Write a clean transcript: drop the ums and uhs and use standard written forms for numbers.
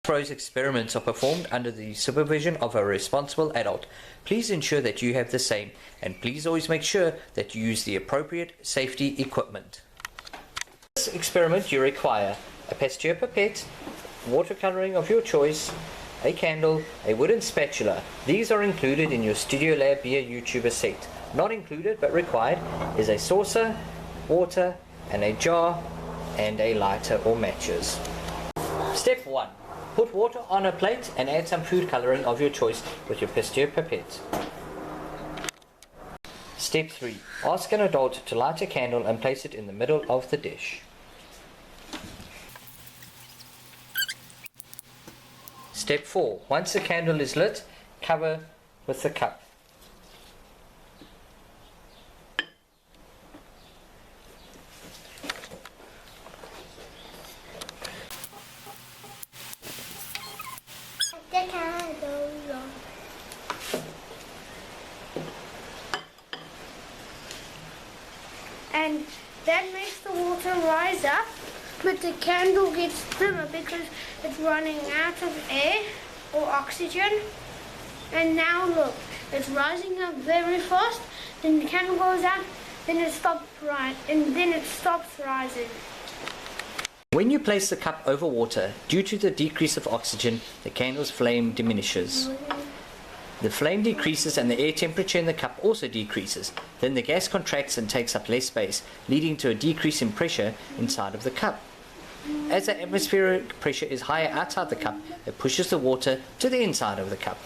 Supervise experiments are performed under the supervision of a responsible adult. Please ensure that you have the same, and please always make sure that you use the appropriate safety equipment. For this experiment you require a pasteur pipette, watercoloring of your choice, a candle, a wooden spatula. These are included in your Studio Lab Be a YouTuber set. Not included but required is a saucer, water, and a jar, and a lighter or matches. Step 1. Put water on a plate and add some food coloring of your choice with your pasteur pipette. Step 3. Ask an adult to light a candle and place it in the middle of the dish. Step 4. Once the candle is lit, cover with the cup. And that makes the water rise up, but the candle gets dimmer because it's running out of air or oxygen. And now look, it's rising up very fast, then the candle goes out, then it stops rising. When you place the cup over water, due to the decrease of oxygen, the candle's flame diminishes. The flame decreases and the air temperature in the cup also decreases. Then the gas contracts and takes up less space, leading to a decrease in pressure inside of the cup. As the atmospheric pressure is higher outside the cup, it pushes the water to the inside of the cup.